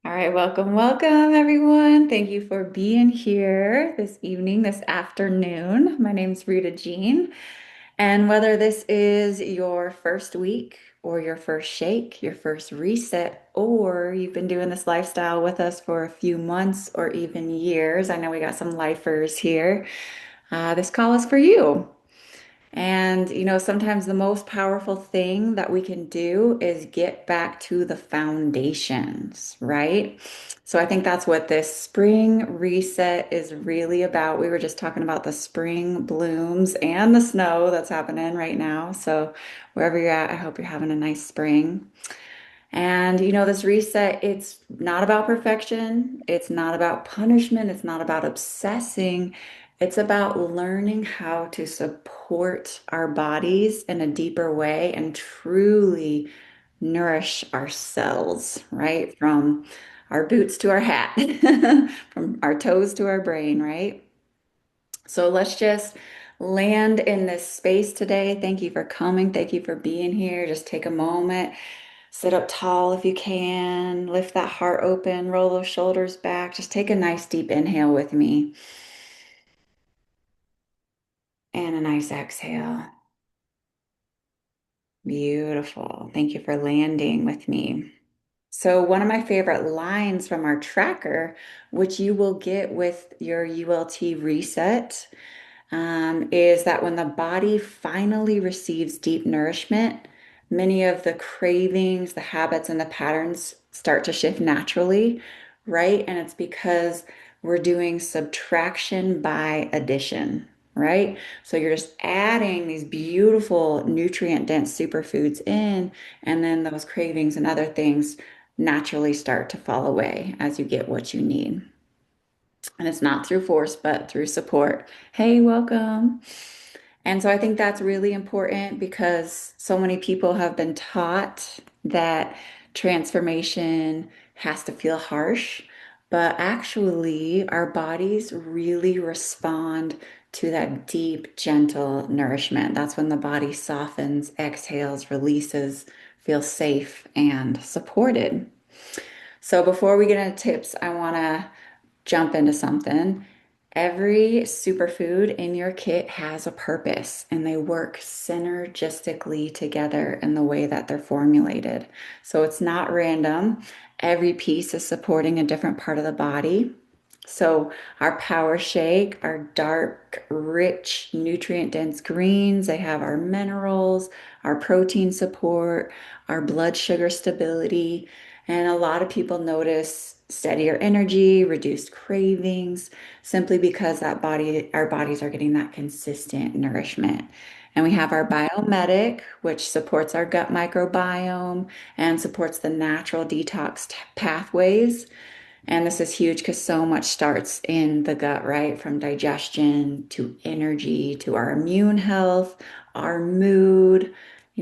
All right, welcome everyone. Thank you for being here this evening, this afternoon. My name's Rita Jean, and whether this is your first week or your first shake, your first reset, or you've been doing this lifestyle with us for a few months or even years, I know we got some lifers here. This call is for you. And, sometimes the most powerful thing that we can do is get back to the foundations, right? So I think that's what this spring reset is really about. We were just talking about the spring blooms and the snow that's happening right now. So wherever you're at, I hope you're having a nice spring. And this reset, it's not about perfection. It's not about punishment. It's not about obsessing. It's about learning how to support our bodies in a deeper way and truly nourish ourselves, right? From our boots to our hat, from our toes to our brain, right? So let's just land in this space today. Thank you for coming. Thank you for being here. Just take a moment. Sit up tall if you can. Lift that heart open. Roll those shoulders back. Just take a nice deep inhale with me and a nice exhale. Beautiful. Thank you for landing with me. So, one of my favorite lines from our tracker, which you will get with your ULT reset, is that when the body finally receives deep nourishment, many of the cravings, the habits, and the patterns start to shift naturally, right? And it's because we're doing subtraction by addition, right? So you're just adding these beautiful nutrient-dense superfoods in, and then those cravings and other things naturally start to fall away as you get what you need. And it's not through force, but through support. Hey, welcome. And so I think that's really important because so many people have been taught that transformation has to feel harsh, but actually, our bodies really respond to that deep, gentle nourishment. That's when the body softens, exhales, releases, feels safe and supported. So before we get into tips, I want to jump into something. Every superfood in your kit has a purpose and they work synergistically together in the way that they're formulated. So it's not random. Every piece is supporting a different part of the body. So our power shake, our dark, rich, nutrient-dense greens, they have our minerals, our protein support, our blood sugar stability, and a lot of people notice steadier energy, reduced cravings, simply because our bodies are getting that consistent nourishment. And we have our biomedic, which supports our gut microbiome and supports the natural detox pathways. And this is huge because so much starts in the gut, right? From digestion to energy to our immune health, our mood,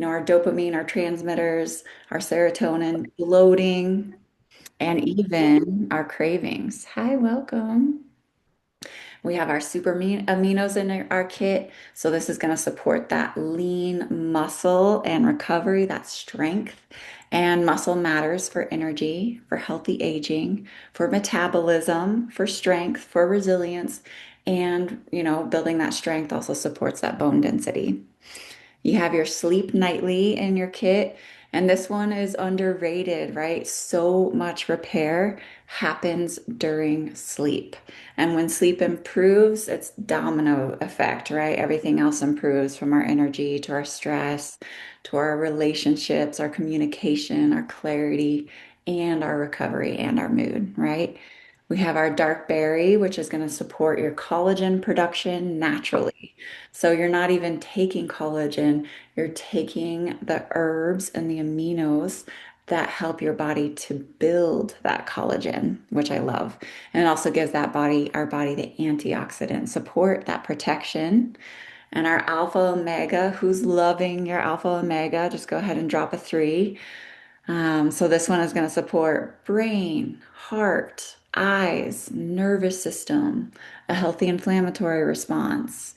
our dopamine, our transmitters, our serotonin, bloating, and even our cravings. Hi, welcome. We have our super aminos in our kit. So this is going to support that lean muscle and recovery, that strength. And muscle matters for energy, for healthy aging, for metabolism, for strength, for resilience. And, building that strength also supports that bone density. You have your sleep nightly in your kit, and this one is underrated, right? So much repair happens during sleep. And when sleep improves, it's domino effect, right? Everything else improves from our energy to our stress to our relationships, our communication, our clarity, and our recovery and our mood, right? We have our dark berry, which is going to support your collagen production naturally. So you're not even taking collagen, you're taking the herbs and the aminos that help your body to build that collagen, which I love. And it also gives our body the antioxidant support, that protection. And our alpha omega, who's loving your alpha omega, just go ahead and drop a three. So this one is going to support brain, heart, eyes, nervous system, a healthy inflammatory response.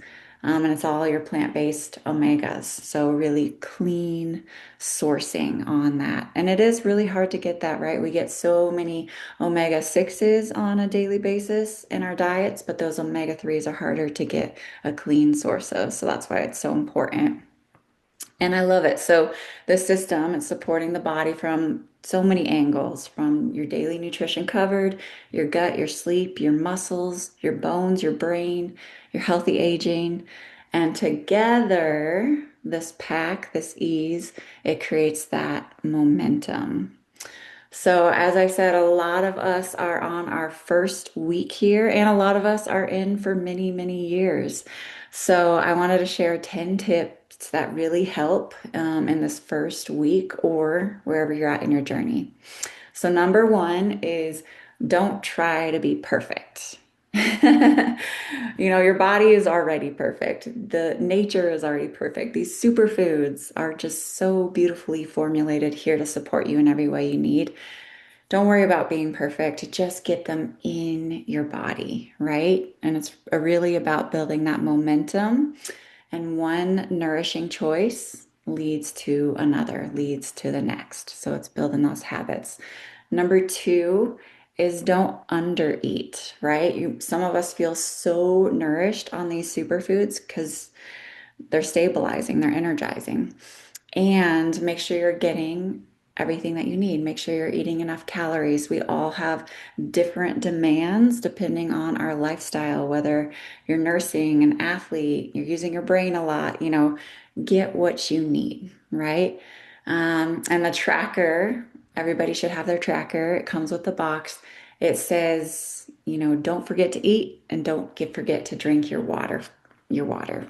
And it's all your plant-based omegas. So really clean sourcing on that. And it is really hard to get that right. We get so many omega 6s on a daily basis in our diets, but those omega 3s are harder to get a clean source of. So that's why it's so important. And I love it. So the system is supporting the body from so many angles, from your daily nutrition covered, your gut, your sleep, your muscles, your bones, your brain, your healthy aging. And together, this pack, this ease, it creates that momentum. So, as I said, a lot of us are on our first week here, and a lot of us are in for many, many years. So, I wanted to share 10 tips that really help in this first week or wherever you're at in your journey. So, number one is don't try to be perfect. Your body is already perfect. The nature is already perfect. These superfoods are just so beautifully formulated here to support you in every way you need. Don't worry about being perfect. Just get them in your body, right? And it's really about building that momentum. And one nourishing choice leads to another, leads to the next. So it's building those habits. Number two is don't undereat, right? Some of us feel so nourished on these superfoods because they're stabilizing, they're energizing. And make sure you're getting everything that you need. Make sure you're eating enough calories. We all have different demands depending on our lifestyle, whether you're nursing, an athlete, you're using your brain a lot, get what you need, right? And the tracker, everybody should have their tracker. It comes with the box. It says, don't forget to eat and don't forget to drink your water,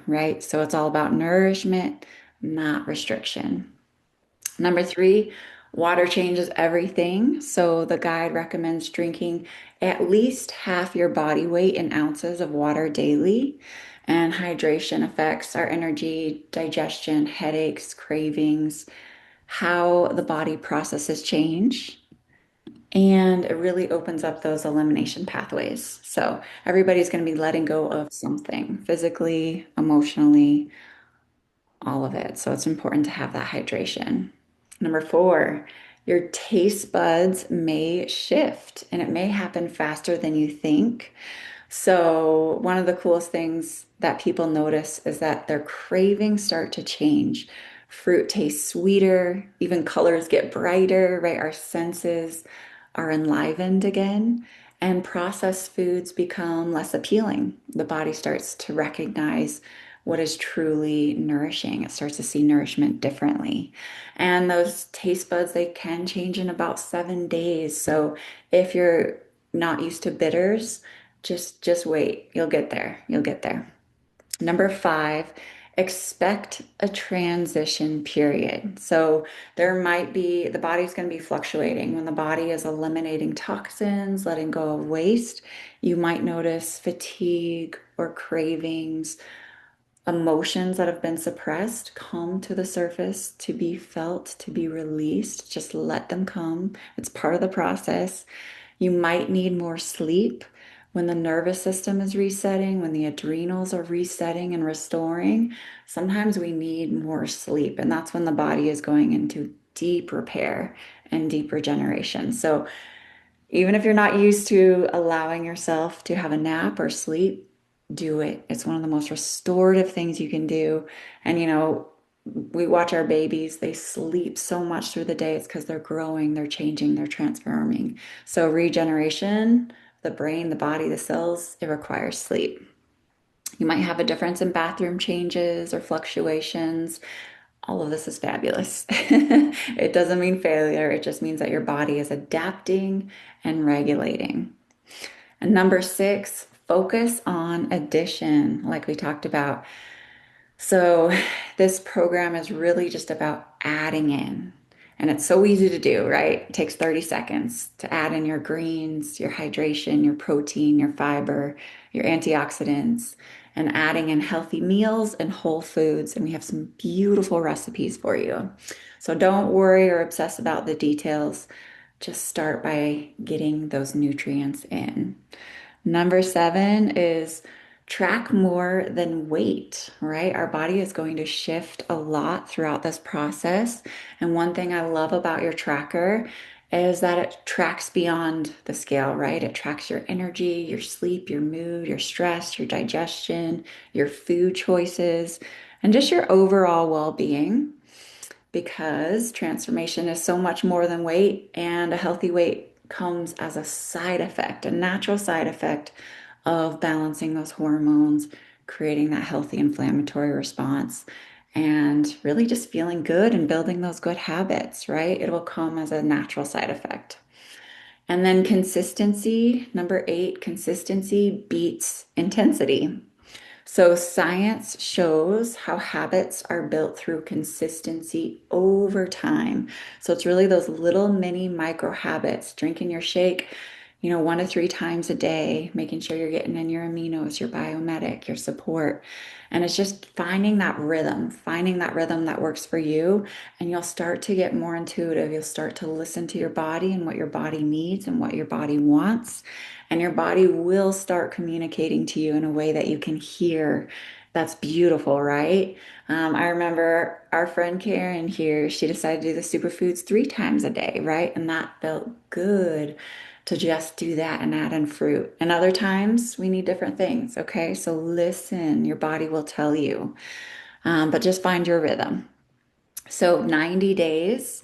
right? So it's all about nourishment, not restriction. Number three, water changes everything. So the guide recommends drinking at least half your body weight in ounces of water daily. And hydration affects our energy, digestion, headaches, cravings, how the body processes change. And it really opens up those elimination pathways. So everybody's going to be letting go of something physically, emotionally, all of it. So it's important to have that hydration. Number four, your taste buds may shift and it may happen faster than you think. So, one of the coolest things that people notice is that their cravings start to change. Fruit tastes sweeter, even colors get brighter, right? Our senses are enlivened again, and processed foods become less appealing. The body starts to recognize what is truly nourishing. It starts to see nourishment differently. And those taste buds, they can change in about 7 days. So, if you're not used to bitters, just wait. You'll get there. You'll get there. Number five, expect a transition period. So the body's going to be fluctuating. When the body is eliminating toxins, letting go of waste, you might notice fatigue or cravings. Emotions that have been suppressed come to the surface to be felt, to be released. Just let them come. It's part of the process. You might need more sleep when the nervous system is resetting, when the adrenals are resetting and restoring. Sometimes we need more sleep, and that's when the body is going into deep repair and deep regeneration. So even if you're not used to allowing yourself to have a nap or sleep, do it. It's one of the most restorative things you can do. And we watch our babies, they sleep so much through the day. It's because they're growing, they're changing, they're transforming. So regeneration, the brain, the body, the cells, it requires sleep. You might have a difference in bathroom changes or fluctuations. All of this is fabulous. It doesn't mean failure. It just means that your body is adapting and regulating. And number six, focus on addition, like we talked about. So, this program is really just about adding in. And it's so easy to do, right? It takes 30 seconds to add in your greens, your hydration, your protein, your fiber, your antioxidants, and adding in healthy meals and whole foods. And we have some beautiful recipes for you. So, don't worry or obsess about the details. Just start by getting those nutrients in. Number seven is track more than weight, right? Our body is going to shift a lot throughout this process. And one thing I love about your tracker is that it tracks beyond the scale, right? It tracks your energy, your sleep, your mood, your stress, your digestion, your food choices, and just your overall well-being because transformation is so much more than weight, and a healthy weight comes as a side effect, a natural side effect of balancing those hormones, creating that healthy inflammatory response, and really just feeling good and building those good habits, right? It will come as a natural side effect. And then consistency, number 8, consistency beats intensity. So, science shows how habits are built through consistency over time. So, it's really those little mini micro habits, drinking your shake, 1 to 3 times a day, making sure you're getting in your aminos, your biomedic, your support. And it's just finding that rhythm that works for you. And you'll start to get more intuitive. You'll start to listen to your body and what your body needs and what your body wants. And your body will start communicating to you in a way that you can hear. That's beautiful, right? I remember our friend Karen here, she decided to do the superfoods 3 times a day, right? And that felt good to just do that and add in fruit. And other times we need different things, okay? So listen, your body will tell you, but just find your rhythm. So 90 days,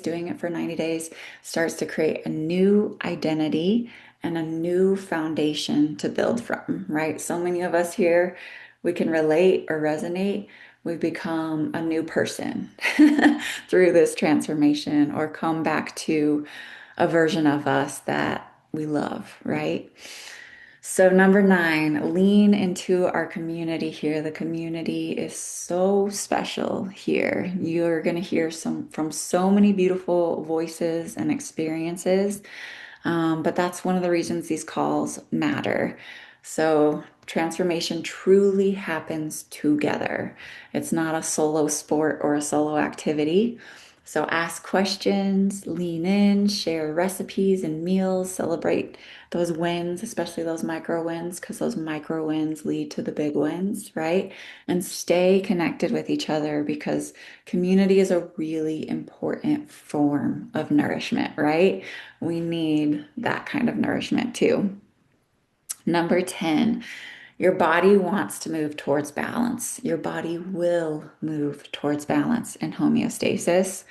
doing it for 90 days starts to create a new identity and a new foundation to build from, right? So many of us here, we can relate or resonate. We've become a new person through this transformation or come back to a version of us that we love, right? So, number 9, lean into our community here. The community is so special here. You're going to hear some from so many beautiful voices and experiences. But that's one of the reasons these calls matter. So, transformation truly happens together. It's not a solo sport or a solo activity. So, ask questions, lean in, share recipes and meals, celebrate those wins, especially those micro wins, because those micro wins lead to the big wins, right? And stay connected with each other because community is a really important form of nourishment, right? We need that kind of nourishment too. Number 10, your body wants to move towards balance. Your body will move towards balance and homeostasis.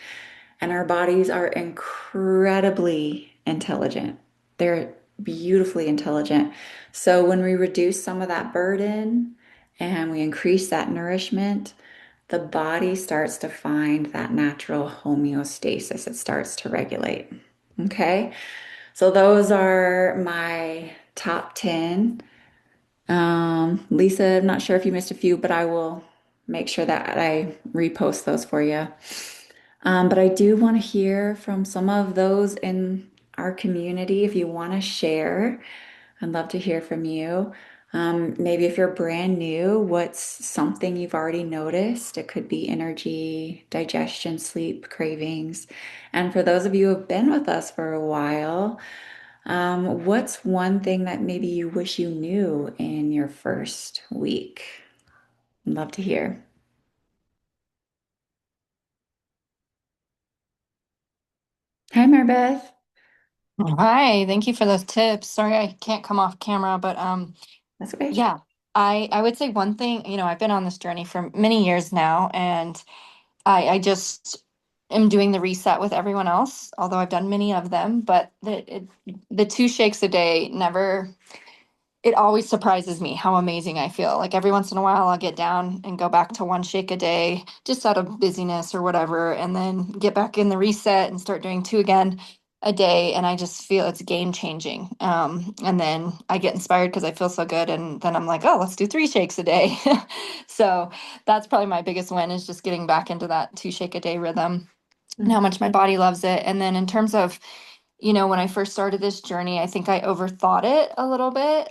And our bodies are incredibly intelligent. They're beautifully intelligent. So when we reduce some of that burden and we increase that nourishment, the body starts to find that natural homeostasis. It starts to regulate. Okay. So those are my top 10. Lisa, I'm not sure if you missed a few, but I will make sure that I repost those for you. But I do want to hear from some of those in our community. If you want to share, I'd love to hear from you. Maybe if you're brand new, what's something you've already noticed? It could be energy, digestion, sleep, cravings. And for those of you who have been with us for a while, what's one thing that maybe you wish you knew in your first week? I'd love to hear. Hi, Marbeth. Hi, thank you for those tips. Sorry I can't come off camera, but That's okay. yeah, I would say one thing, I've been on this journey for many years now, and I just am doing the reset with everyone else, although I've done many of them, but the 2 shakes a day never it always surprises me how amazing I feel. Like every once in a while, I'll get down and go back to 1 shake a day just out of busyness or whatever, and then get back in the reset and start doing 2 again a day. And I just feel it's game changing. And then I get inspired because I feel so good. And then I'm like, oh, let's do 3 shakes a day. So that's probably my biggest win is just getting back into that 2 shake a day rhythm and how much my body loves it. And then in terms of when I first started this journey, I think I overthought it a little bit.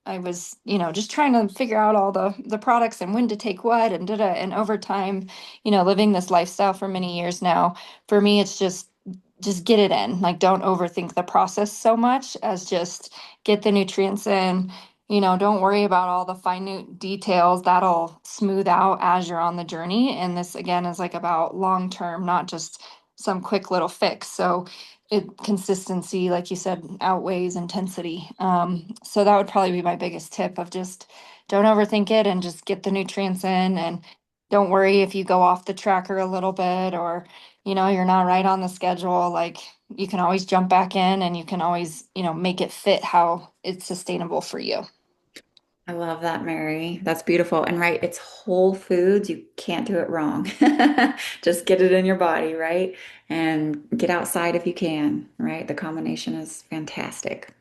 I was, just trying to figure out all the products and when to take what and da and over time, living this lifestyle for many years now, for me, it's just get it in. Like, don't overthink the process so much as just get the nutrients in, don't worry about all the minute details. That'll smooth out as you're on the journey. And this again is like about long term, not just some quick little fix. So consistency, like you said, outweighs intensity. So that would probably be my biggest tip of just don't overthink it and just get the nutrients in, and don't worry if you go off the tracker a little bit, or you're not right on the schedule. Like, you can always jump back in, and you can always, make it fit how it's sustainable for you. I love that, Mary. That's beautiful. And right, it's whole foods. You can't do it wrong. Just get it in your body, right? And get outside if you can, right? The combination is fantastic.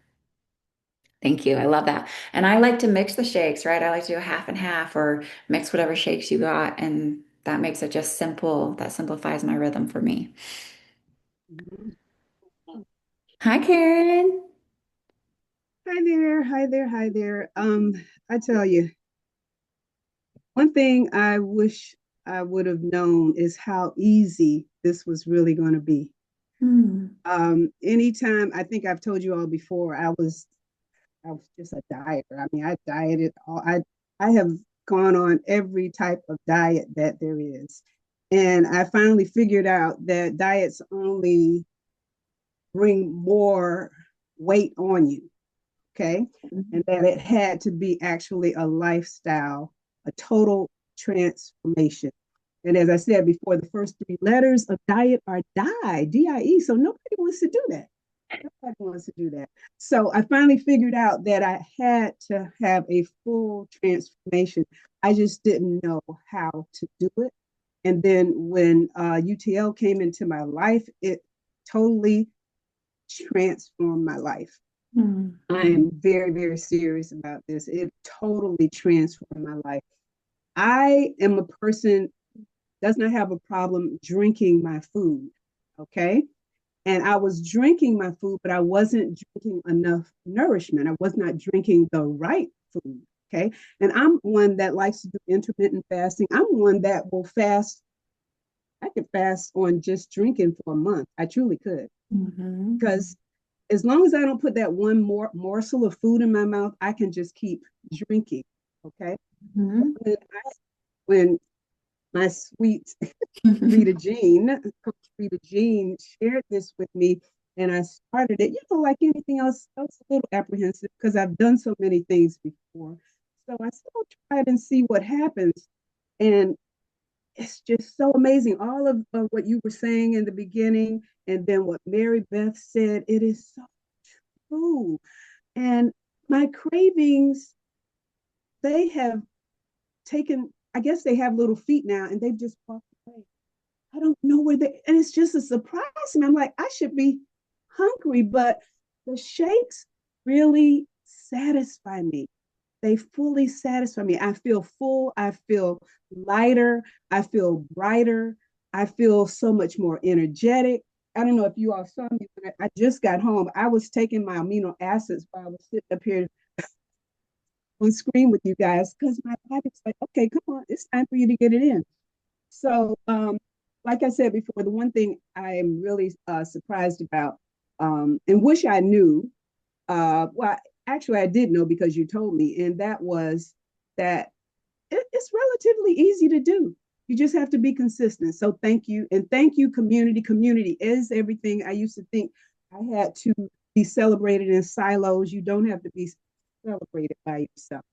Thank you. I love that. And I like to mix the shakes, right? I like to do a half and half or mix whatever shakes you got. And that makes it just simple. That simplifies my rhythm for me. Mhm. Hi, Karen. Hi there, hi there, hi there. I tell you, one thing I wish I would have known is how easy this was really going to be. Hmm. Anytime, I think I've told you all before, I was just a dieter. I mean, I dieted all I have gone on every type of diet that there is. And I finally figured out that diets only bring more weight on you. Okay. And that it had to be actually a lifestyle, a total transformation. And as I said before, the first three letters of diet are die, DIE. So nobody wants to do that. Nobody wants to do that. So I finally figured out that I had to have a full transformation. I just didn't know how to do it. And then when UTL came into my life, it totally transformed my life. Hmm. I am very, very serious about this. It totally transformed my life. I am a person does not have a problem drinking my food. Okay. And I was drinking my food, but I wasn't drinking enough nourishment. I was not drinking the right food. Okay. And I'm one that likes to do intermittent fasting. I'm one that will fast. I could fast on just drinking for a month. I truly could. Hmm. Because as long as I don't put that one more morsel of food in my mouth, I can just keep drinking. Okay. Hmm. When my sweet Rita Jean, Coach Rita Jean, shared this with me, and I started it, like anything else, I was a little apprehensive because I've done so many things before. So I said, I'll try it and see what happens. And it's just so amazing. All of what you were saying in the beginning, and then what Mary Beth said, it is so true. And my cravings, they have taken, I guess they have little feet now, and they've just walked away. I don't know where they, and it's just a surprise to me. I'm like, I should be hungry, but the shakes really satisfy me. They fully satisfy me. I feel full. I feel lighter. I feel brighter. I feel so much more energetic. I don't know if you all saw me when I just got home. I was taking my amino acids while I was sitting up here on screen with you guys because my body's like, okay, come on, it's time for you to get it in. So, like I said before, the one thing I am really surprised about and wish I knew, well, actually, I did know because you told me, and that was that it's relatively easy to do. You just have to be consistent. So, thank you. And thank you, community. Community is everything. I used to think I had to be celebrated in silos. You don't have to be celebrated by yourself.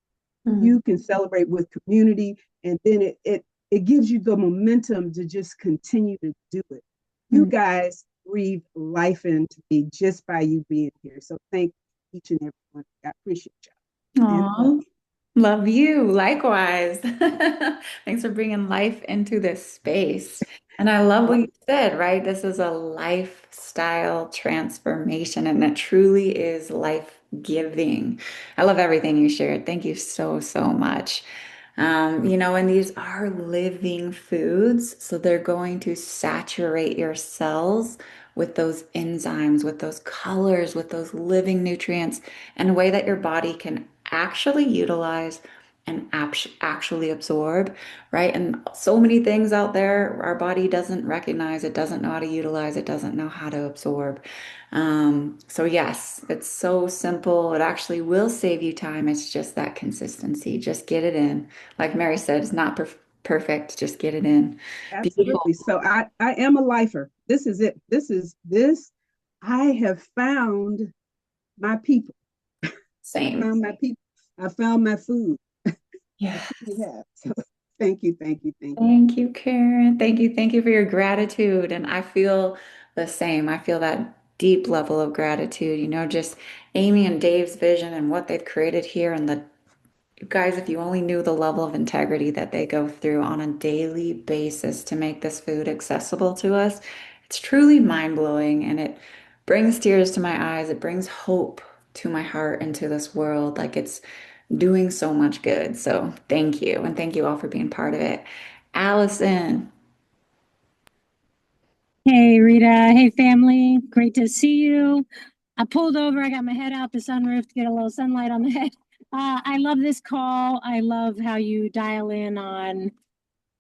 Hmm. You can celebrate with community, and then it gives you the momentum to just continue to do it. You Hmm. guys breathe life into me just by you being here. So thank each and every one. I appreciate y'all and love Aw. you. Love you. Likewise. Thanks for bringing life into this space. And I love what Well, you said, right? This is a lifestyle transformation, and it truly is life-giving. I love everything you shared. Thank you so, so much. And these are living foods, so they're going to saturate your cells with those enzymes, with those colors, with those living nutrients in a way that your body can actually utilize and actually absorb, right? And so many things out there our body doesn't recognize, it doesn't know how to utilize, it doesn't know how to absorb. So yes, it's so simple. It actually will save you time. It's just that consistency. Just get it in. Like Mary said, it's not perfect. Just get it in. Beautiful. Absolutely. So I am a lifer. This is it. This. I have found my people. I Same. found my people. I found my food. I truly Yes. have. So thank you, thank you, thank you. Thank you, Karen. Thank you. Thank you for your gratitude. And I feel the same. I feel that deep level of gratitude, just Amy and Dave's vision and what they've created here. And the you guys, if you only knew the level of integrity that they go through on a daily basis to make this food accessible to us, it's truly mind-blowing. And it brings tears to my eyes. It brings hope to my heart and to this world. Like it's doing so much good. So thank you. And thank you all for being part of it. Allison. Hey Rita, hey family, great to see you. I pulled over, I got my head out the sunroof to get a little sunlight on the head. I love this call. I love how you dial in on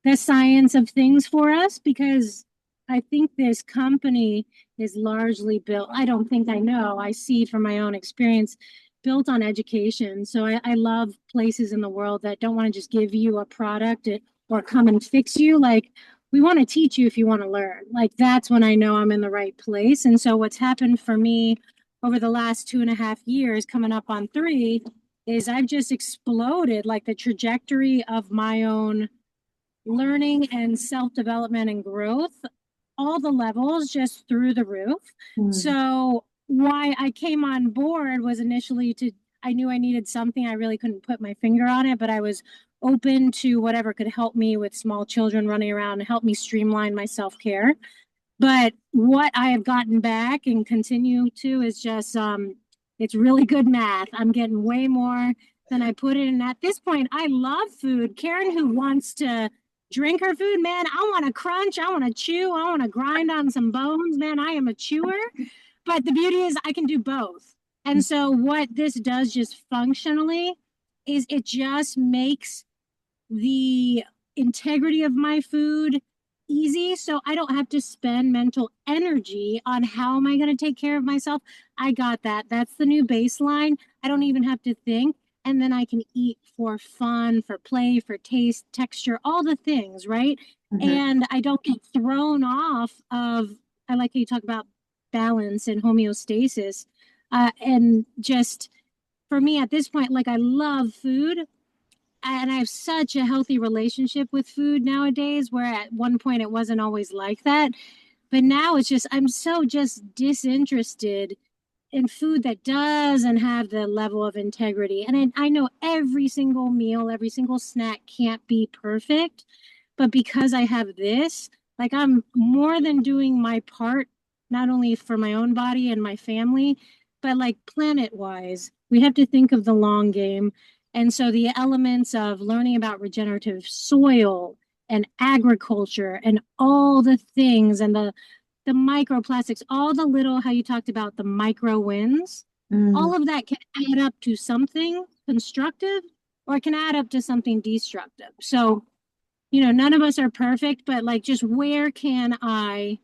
the science of things for us because I think this company is largely built, I don't think I know, I see from my own experience, built on education. So I love places in the world that don't want to just give you a product or come and fix you. Like, we want to teach you if you want to learn. Like, that's when I know I'm in the right place. And so, what's happened for me over the last 2.5 years, coming up on 3, is I've just exploded like the trajectory of my own learning and self-development and growth, all the levels just through the roof. Mm, So why I came on board was initially I knew I needed something. I really couldn't put my finger on it, but I was open to whatever could help me with small children running around and help me streamline my self-care. But what I have gotten back and continue to is just it's really good math. I'm getting way more than I put in. At this point, I love food. Karen, who wants to drink her food, man, I want to crunch, I want to chew, I want to grind on some bones, man. I am a chewer. But the beauty is I can do both. And so what this does just functionally is it just makes the integrity of my food easy, so I don't have to spend mental energy on how am I going to take care of myself. I got that. That's the new baseline. I don't even have to think, and then I can eat for fun, for play, for taste, texture, all the things, right? mhm, And I don't get thrown off of, I like how you talk about balance and homeostasis, and just for me at this point, like, I love food and I have such a healthy relationship with food nowadays, where at one point it wasn't always like that. But now it's just, I'm so just disinterested in food that doesn't have the level of integrity. And I know every single meal, every single snack can't be perfect, but because I have this, like, I'm more than doing my part, not only for my own body and my family, but like planet wise, we have to think of the long game. And so the elements of learning about regenerative soil and agriculture and all the things and the microplastics, all the little, how you talked about the micro wins, mm, all of that can add up to something constructive or it can add up to something destructive. So, none of us are perfect, but like, just where can I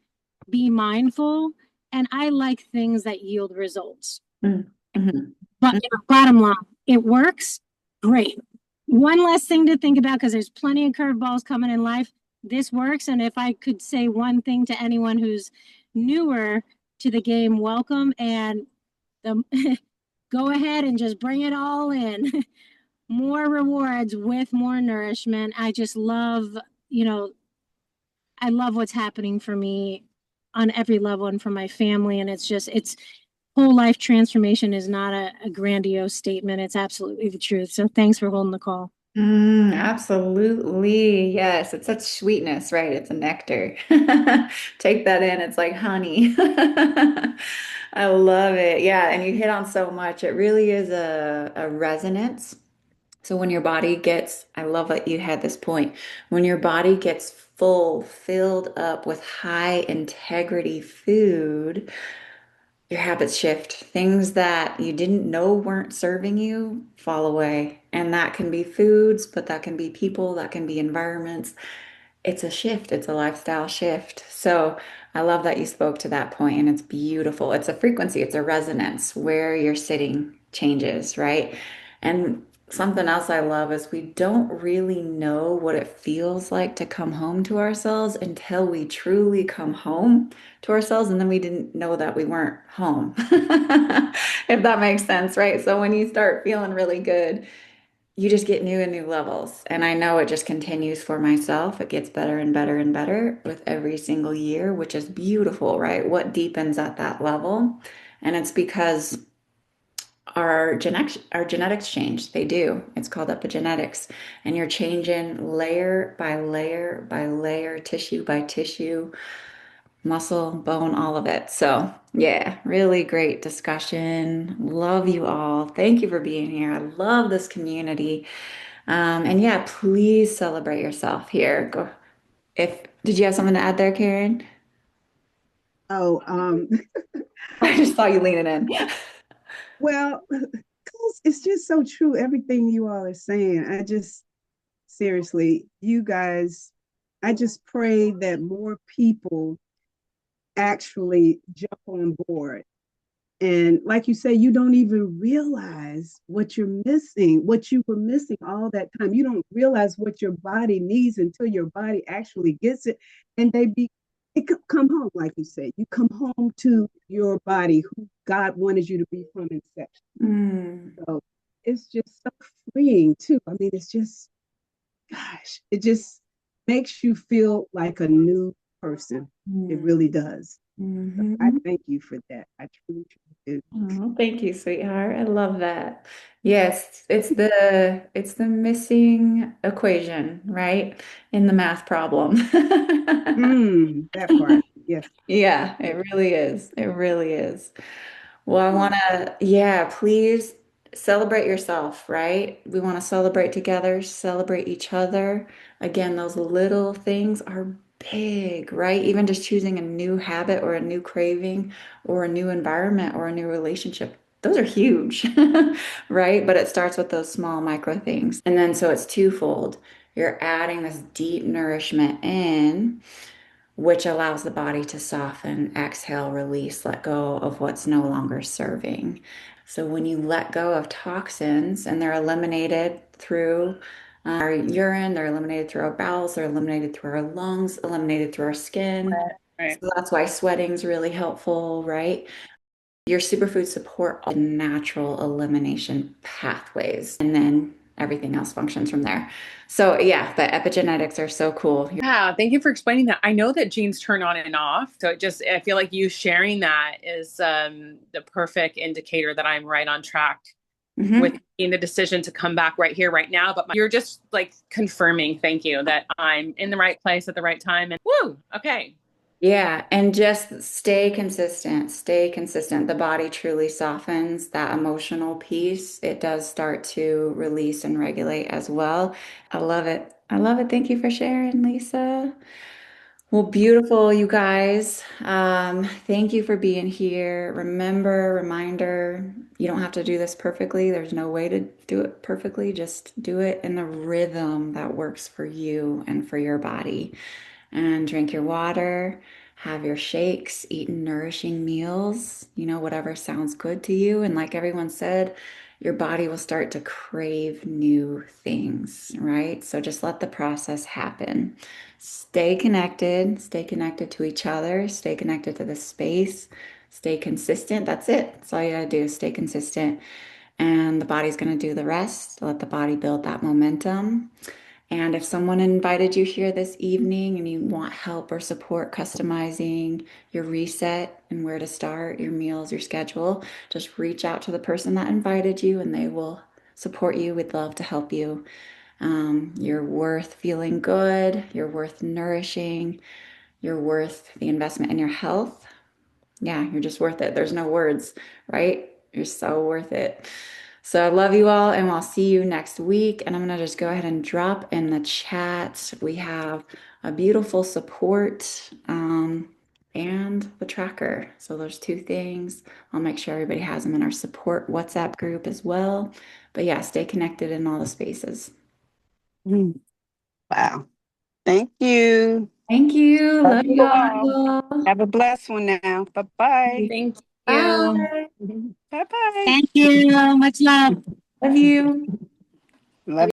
be mindful? And I like things that yield results. mm, mhm, But mm. bottom line, it works. Great. One less thing to think about because there's plenty of curveballs coming in life. This works. And if I could say one thing to anyone who's newer to the game, welcome and the, go ahead and just bring it all in. More rewards with more nourishment. I just love, you know, I love what's happening for me on every level and for my family. And it's whole life transformation is not a grandiose statement. It's absolutely the truth. So thanks for holding the call. Absolutely. Yes. It's such sweetness, right? It's a nectar. Take that in. It's like honey. I love it. Yeah. And you hit on so much. It really is a resonance. So when your body gets, I love that you had this point, when your body gets full, filled up with high integrity food, your habits shift. Things that you didn't know weren't serving you fall away. And that can be foods, but that can be people, that can be environments. It's a shift, it's a lifestyle shift. So I love that you spoke to that point, and it's beautiful. It's a frequency, it's a resonance where you're sitting changes, right? And something else I love is we don't really know what it feels like to come home to ourselves until we truly come home to ourselves, and then we didn't know that we weren't home. If that makes sense, right? So when you start feeling really good, you just get new and new levels. And I know it just continues for myself. It gets better and better and better with every single year, which is beautiful, right? What deepens at that level? And it's because our genetics change. They do. It's called epigenetics. And you're changing layer by layer by layer, tissue by tissue, muscle, bone, all of it. So, yeah, really great discussion. Love you all. Thank you for being here. I love this community. And yeah, please celebrate yourself here. Go. If did you have something to add there, Karen? Oh, I just saw you leaning in. well, 'cause it's just so true. Everything you all are saying. I just seriously, you guys, I just pray that more people actually jump on board. And like you say, you don't even realize what you're missing, what you were missing all that time. You don't realize what your body needs until your body actually gets it. And it come home, like you said. You come home to your body, who God wanted you to be from inception. Mm, So it's just so freeing too. I mean, it's just, gosh, it just makes you feel like a new person. It mm, really does. So I mhm. thank you for that. I truly, truly do. Oh, thank you, sweetheart. I love that. Yes, it's the missing equation, right? In the math problem. That part. Yes. Yeah, it Yes. really is. It really is. Well, I want to, yeah, please celebrate yourself, right? We want to celebrate together, celebrate each other. Again, those little things are big, right? Even just choosing a new habit or a new craving or a new environment or a new relationship, those are huge, right? But it starts with those small micro things. And then so it's twofold. You're adding this deep nourishment in, which allows the body to soften, exhale, release, let go of what's no longer serving. So when you let go of toxins and they're eliminated through our urine, they're eliminated through our bowels, they're eliminated through our lungs, eliminated through our skin. So Right. that's why sweating is really helpful, right? Your superfoods support all natural elimination pathways, and then everything else functions from there. So yeah, but epigenetics are so cool. Yeah, thank you for explaining that. I know that genes turn on and off. So I feel like you sharing that is the perfect indicator that I'm right on track with Mhm. making the decision to come back right here, right now. But you're just like confirming, thank you, that I'm in the right place at the right time. And woo, okay. Yeah, and just stay consistent. Stay consistent. The body truly softens that emotional piece. It does start to release and regulate as well. I love it. I love it. Thank you for sharing, Lisa. Well, beautiful, you guys. Thank you for being here. Remember, reminder, you don't have to do this perfectly. There's no way to do it perfectly. Just do it in the rhythm that works for you and for your body. And drink your water, have your shakes, eat nourishing meals, whatever sounds good to you. And like everyone said, your body will start to crave new things, right? So just let the process happen. Stay connected to each other, stay connected to the space, stay consistent. That's it. That's all you gotta do is stay consistent. And the body's gonna do the rest. Let the body build that momentum. And if someone invited you here this evening and you want help or support customizing your reset and where to start, your meals, your schedule, just reach out to the person that invited you and they will support you. We'd love to help you. You're worth feeling good. You're worth nourishing. You're worth the investment in your health. Yeah, you're just worth it. There's no words, right? You're so worth it. So I love you all, and I'll see you next week. And I'm going to just go ahead and drop in the chat. We have a beautiful support. and the tracker. So there's two things. I'll make sure everybody has them in our support WhatsApp group as well. But yeah, stay connected in all the spaces. Wow. Thank you. Thank you. Love Love you you all. all. Have a blessed one now. Bye-bye. Thank you. Bye. Bye-bye. Thank you. Much love. Love you. Love